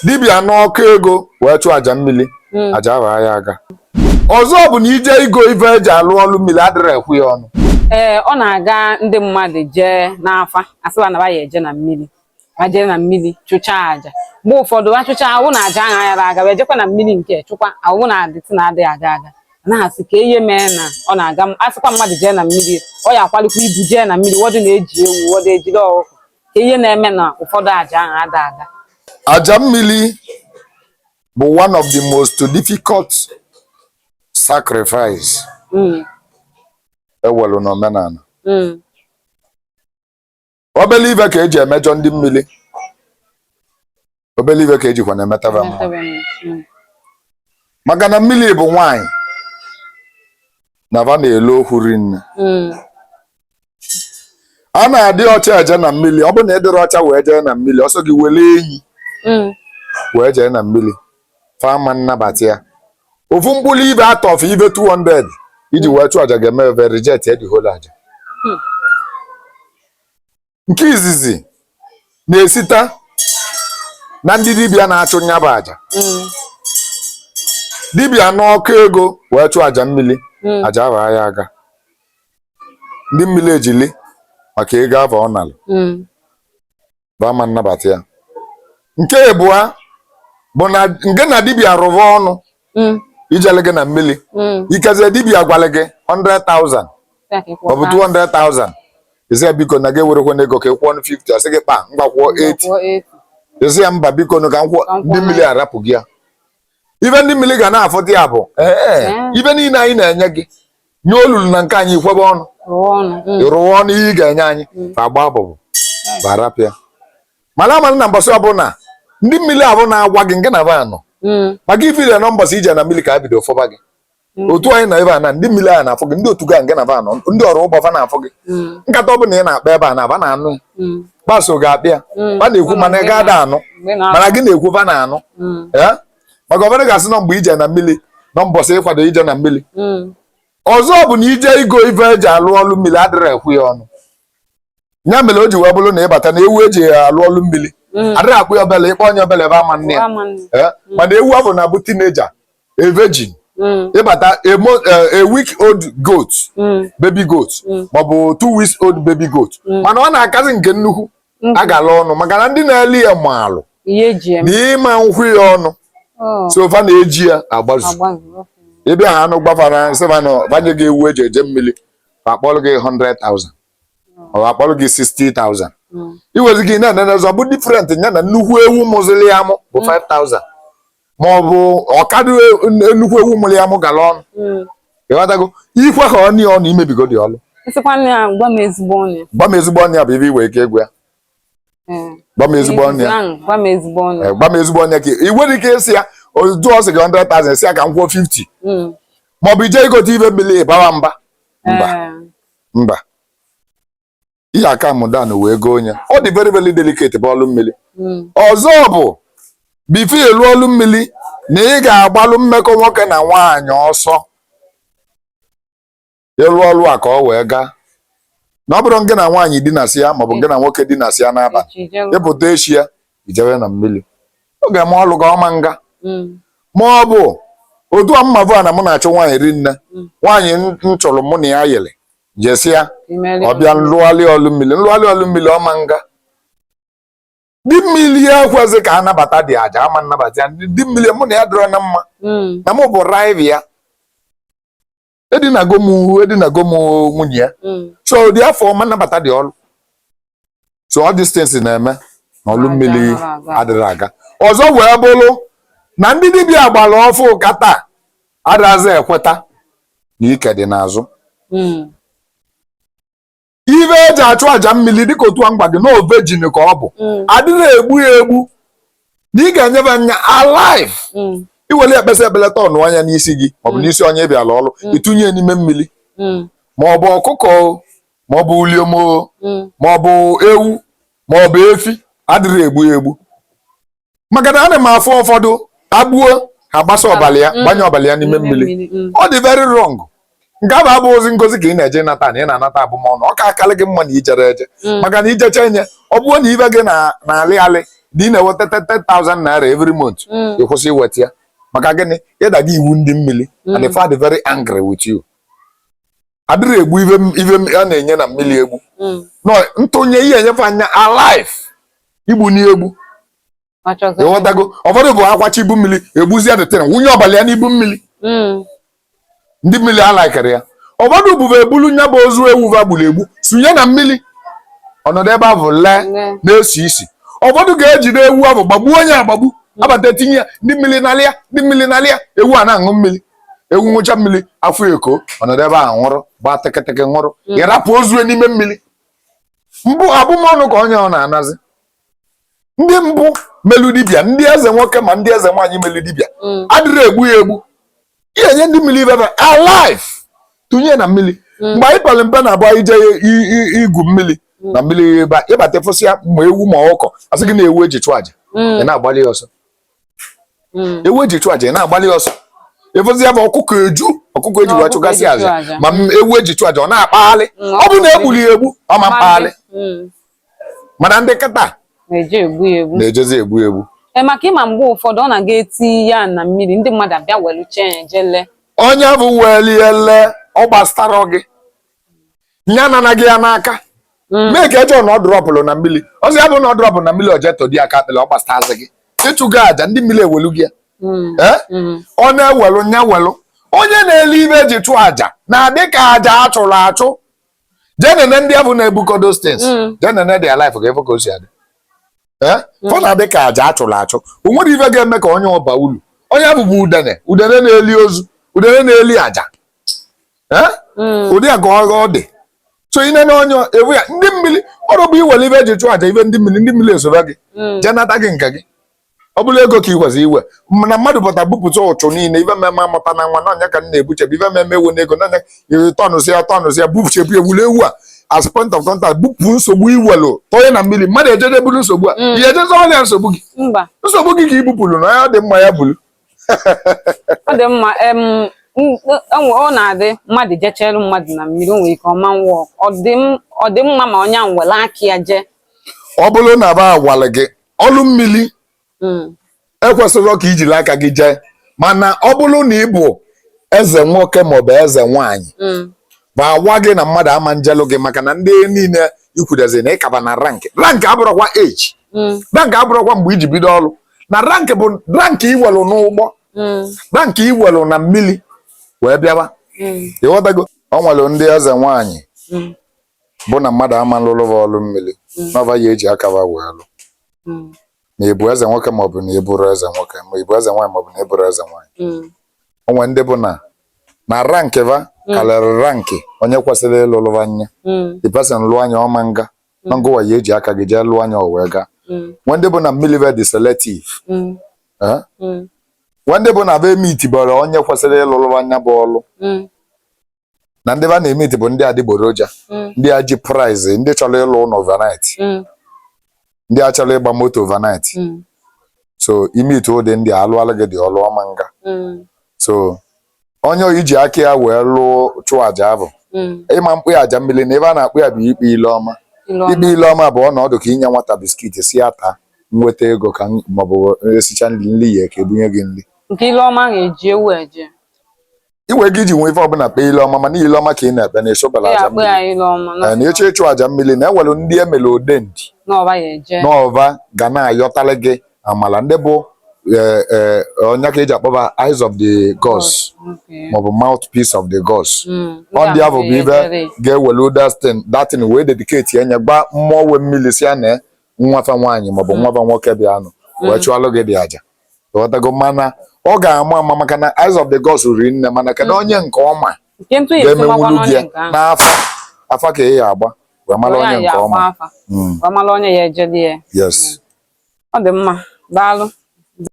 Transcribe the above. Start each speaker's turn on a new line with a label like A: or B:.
A: dibia n'ọkụ ego wee chụọ aja mmiri aja ahụ ya aga ọzọ bụ na ije igo ife eji alụ ọlụ mmiri adịrị ekwu ya ọnụ
B: ọ na-aga ndị mmadụ jee n'afa asịba na ya eje na mmiri ma jee na mmiri chụchaa aja mgbe ụfọdụ achụcha awụ na aja ahụ ayara aga wee jekwa na mmiri nke chụkwa awụ na adịtị na-adịghị aga aga na-asị ka ihe mee na ọ na-aga asịkwa mmadụ jee na mmiri ọ ya akwalikwa ibu jee na mmiri ụfọdụ na-eji ewu ụfọdụ ejiri ọkụkọ ka ihe na-eme na ụfọdụ aja ahụ ada aga
A: aja mmiri bụ one of the most difficult sacrifice ewelu n'omenala obele ive ka eji emejọ ndị mmiri obele ive ka ejikwa na-emetaba maka na mmiri bụ nwanyị na va na-elo okwu rinne a na-adị ọcha eje na mmiri ọ bụ na ịdịrị ọcha wee jee na mmiri ọsọ gị wele enyi wee jee na mmiri fama nnabata ya ofu mkpụrụ ibe atọf ibe 200 iji wee chụọ aja ga-eme eve reject the whole aja nke izizi na-esita na ndị dibịa na-achụ nyaba aja dibịa n'ọkụ ego wee chụọ aja mmiri aja ahụ ya aga ndị mmiri ejili maka ego avọ ọ nalụ bama nnabata ya nke abụọ bụ na nke na dibịa rụwa ọnụ ijele gị na mmiri ikezie dibịa gwale gị 100,000 ọ bụ 200,000 isi biko na gị werekwa n'ego ka ịkwụọ 50 asị gị kpa ngwakwụọ 80 isi ya mba biko ka nkwụọ ndị mmiri arapụ gị ya ibe ndị mmiri ga na-afọta ya bụ ibe niile anyị na-enye gị nye olulu na nke anyị ikwebe ọnụ rụọ ọnụ ihe ị ga-enye anyị ka agba abụbụ barapịa mana amalị na mbọsị ọbụla ndị mmiri abụ na-agwa gị nke na va anọ maka ifile nọ mbọsị ije na mmiri ka a bido fọba gị otu anyị na ebe a na ndị mmiri a na-afọ gị ndị otu ga nke na va anọ ndị ọrụ ụgbọ na-afọ gị nkata ọbụla ị na-akpa ebe a na va na-anụ kpaso ga-akpịa va na-ekwu mana ị ga-ada anụ mana gị na-ekwu va na-anụ maka ọbụla ga-asị nọ mgbe ije na mmiri nọ mbọsị ịkwado ije na mmiri ọzọ bụ na ije igo ife eji alụ ọlụ mmiri adịrị ekwu ya ọnụ ya mere o ji wee bụrụ na ịbata na ewu eji alụ ọlụ mmiri adịrị akpụ ya obele ịkpọ onye obele ebe ama nne ya mana ewu ahụ na-abụ teenager a virgin ịbata a week old goat baby goat maọbụ 2 weeks old baby goat mana ọ na-akazi nke nnukwu a ga-ala ọnụ maka na ndị na-eli ya maalụ na ịma nkwụ ya ọnụ sofa na-eji ya agbazu ebe ha anụ gbafara sevanọ banye gị ewu eji eje mmiri akpọrọ gị 100,000 ọ akpọrọ gị 60,000 iwezi gị na-enene ọzọ bụ different ya na nnukwu ewu mụzili ya mụ bụ 5,000 ma ọ bụ ọkadụ nnukwu ewu mụrụ ya mụ gara ọnụ ịghọtago ikwe ka ọ ọnụ imebigo dị ọlụ gba m ezigbo ọnụ ya bụ ebe iwe ike egwu ya gba m ezigbo ọnụ ya ka iwere ike esi ya ozu ọ sị gị 100,000 si ya ka m kwụọ 50 maọbụ ije igote ibe mmiri bawa mba ihe aka mụdan wee go onye ọ dị very very delicate bụ ọlụ mmiri ọzọ bụ bifo elu ọlụ mmiri na ị ga-agbalụ mmekọ nwoke na nwaanyị ọsọ elu ọlụ a ka ọ wee gaa na ọ bụrụ gị na nwaanyị dinasị ya maọbụ gị na nwoke dinasị ya n'abalị ịpụta echi ya ijewe na mmiri oge ma ọlụ ga ọma nga ma ọ bụ otu a mma bụ na mụ na-achọ nwaanyị rinne nwaanyị m chọrọ mụ na ya yele jesi ya ọbịa nlụgharị ọlụ mmiri ọma nga ndị mmiri ya ekwezi ka anabata dị aja ama nnabata ya ndị mmiri mụ na ya dịrọ na mma na mụ bụ rival ya edinago m nwunye ya so dị afọ ọma nnabata dị ọlụ so all distance na-eme na ọlụ mmiri adịrị aga ọzọ wee bụrụ na ndị dibịa gbara ọfụ ka taa adịghịzị ekweta na ike dị n'azụ ive eji achụ aja mmiri dịka otu a ngwa gị na ovejin ka ọ bụ adịghị egbu ya egbu na ị ga-enyebe anya alive iwere ekpesa ebelata ọnụ anya n'isi gị maọbụ n'isi onye bịala ọrụ ịtụnye n'ime mmiri maọbụ ọkụkọ maọbụ uliomo maọbụ ewu maọbụ efi adịghị egbu ya egbu maka na ana m afọ ụfọdụ agbuo ha gbasa ọbala ya gbanye ọbala ya n'ime mmiri ọ dị very wrong nke a bụ abụ ozi ngozi ka ị na-eje nata na ị na-anata abụmọnụ ọ ka akalị gị mma na ijere eje maka na ijecha enye ọ bụrụ na ibe gị na-alị alị dị na-eweta 30,000 naira every month ịkwụsị iweta ya maka gịnị ịdaga iwu ndị mmiri and if are very angry with you adịrị egbu ive a na-enye na mmiri egbu no ntụnye ihe enyefe anya alive igbu n'egbu ịghọtago ụfọdụ bụ akwachi ibu mmiri egbuzie detere wunye ọbala ya n'ibu mmiri ndị mmiri alaikere ya ụfọdụ bụbu ebulu nya bụ ozu ewu va gburu egbu sunye na mmiri ọnọdụ ebe ahụ lee na-esi isi ụfọdụ ga-ejide ewu ahụ gbagbuo onye agbagbu abata tinye ya ndị mmiri nalịa ewu a na-aṅụ mmiri ewu nwụcha mmiri afọ eko ọnọdụ ebe ahụ nwụrụ gba teketeke nwụrụ ịrapụ ozu n'ime mmiri mbụ abụmọnụ ka onye ọ na-anazi ndị mbụ melu dibịa ndị eze nwoke ma ndị eze nwaanyị melu dibịa adịrị egbu ya egbu ihe nye ndị mmiri bebe alive tụnye na mmiri mgbe anyị pere mpe na abụọ ije igwu mmiri na mmiri ebe ịbata fụsị ya ma ewu ma ọkụkọ asị gị na ewu eji chụ aja ị na-agbalị ọsọ ewu eji chụ aja ị na-agbalị ọsọ ịfụsị ya bụ ọkụkọ eji wee chụgasị aja ma ewu eji chụ aja ọ na-akpaghalị ọ bụ na egbuli ya egbu ọ ma mkpaghalị mana ndị kịta na-ejezi egbu
B: maka ịma mgbe ụfọdụ ọ na-aga eti ya na mmiri ndị mmadụ abịa weluche ya jele
A: onye bụ weliele ọ gbasara gị nya na gị ya n'aka mee ka eje na ọ drọpụlụ na mmiri ọzọ ya bụ na ọ drọpụlụ na mmiri ojeto dị aka akpịrị ọ gbasazị gị ịchụgo aja ndị mmiri ewelu gị ya ọ na-ewelu nya welu onye na-ele ibe eji chụ aja na-adị ka aja achụrụ achụ jenene ndị ahụ na-ebukodo stens jenene dị alive ga-efe ka o si adị ọ na-adị ka aja achụrụ achụ o nwere ife ga-eme ka onye ọba ulu onye ahụ bụ udene na-eli ozu udene na-eli aja ụdị a ka ọ dị so ị nene onye ewu ya ndị mmiri ọrụ bụ iwere ibe eji chụọ aja ibe ndị mmiri esobe gị jee nata gị nke gị ọ bụla ego ka ikwesị iwe na mmadụ pụta bupụta ụchụ niile ife mmemme amụta na nwa n'ọnya ka m na-ebuchebu ife mmemme ewu n'ego n'ọnya tọnụsịa bupuchebu ewule ewu a as point of contact bupụ nsogbu iwelu tọnye na mmiri mmadụ ejeje buru nsogbu a ihe ejezi ọrịa nsogbu gị ka i bupụrụ na ya dị mma ya bulu
B: ọ dị mma ọ na-adị mmadụ jechere mmadụ na mmiri o nwere ike ọma nwụọ ọ dị mma ma onye ahụ were aka ya jee
A: ọ bụrụ na ba agwala gị ọlụ mmiri ekwesịrị ka ijiri aka gị jee mana ọ bụrụ na ị bụ eze nwoke maọbụ eze nwaanyị ma agwa gị na mmadụ ama njelụ gị maka na ndị niile ikwudezi na ịkaba na rank abụrụkwa age rank abụrụkwa mgbe iji bido ọrụ na rank bụ rank iwelu n'ụgbọ rank iwelu na mmiri wee bịaba ịghọtago ọ nwere ndị eze nwaanyị bụ na mmadụ ama lụrụ ọrụ mmiri n'ọva ya eji akaba wee lụ ma ị bụ eze nwoke maọbụ na ịbụrụ eze nwoke ma ị bụ eze nwaanyị maọbụ na ịbụrụ eze nwaanyị o nwere ndị bụ na rank va karịrị rank onye kwesịrị ịlụrụ anya the person lụọ anya ọma nga na ngụwa ya eji aka gị jee lụọ anya o wee gaa nwe ndị bụ na mmiri ve dị selective nwe ndị bụ na be emiti bụrụ onye kwesịrị ịlụrụ anya bụ ọlụ na ndị ba na-emiti bụ ndị adịgboroja ndị a ji prize ndị chọrọ ịlụ ụlọ overnight ndị a chọrọ ịgba moto overnight so imiti ụdị ndị alụala gị dị ọlụ ọma nga so onye iji aka ya wee lụọ chụọ aja ahụ ịma mkpụ aja mmiri na ebe a na-akpụ ya bụ ikpe ile ọma ikpe ile ọma bụ ọnọdụ ka inye nwata biskit si ya taa nweta ego ka maọbụ esicha nri ya ka ebunye gị nri
B: nke ile ọma ga-eji ewu eje
A: iwe gị ji nwee ife ọbụla kpee ile ọma mana ile ọma ka ị na-ekpe na-eshobala aja mmiri na-eche ịchụ aja mmiri na ewere ndị emere odendị n'ọva ga na-ayọtara gị amala ndị bụ onye ka eji akpọba eyes of the gods maọbụ mouthpiece of the gods ọ ndị ahụ bụ ibe ga-ewelu datin wee dedicate enye gba mmụọ we mmiri si ya na nwafa nwaanyị maọbụ nwafa nwoke bịanụ wee chụọlụ gị dị aja ghọtago mana ọ ga-ama ama maka na eyes of the gods riri nne mana kedu onye nke ọma ga-emenwulu gị n'afọ afa ka ị ya agba wee mara onye nke ọma
B: yes ọ dị mma daalụ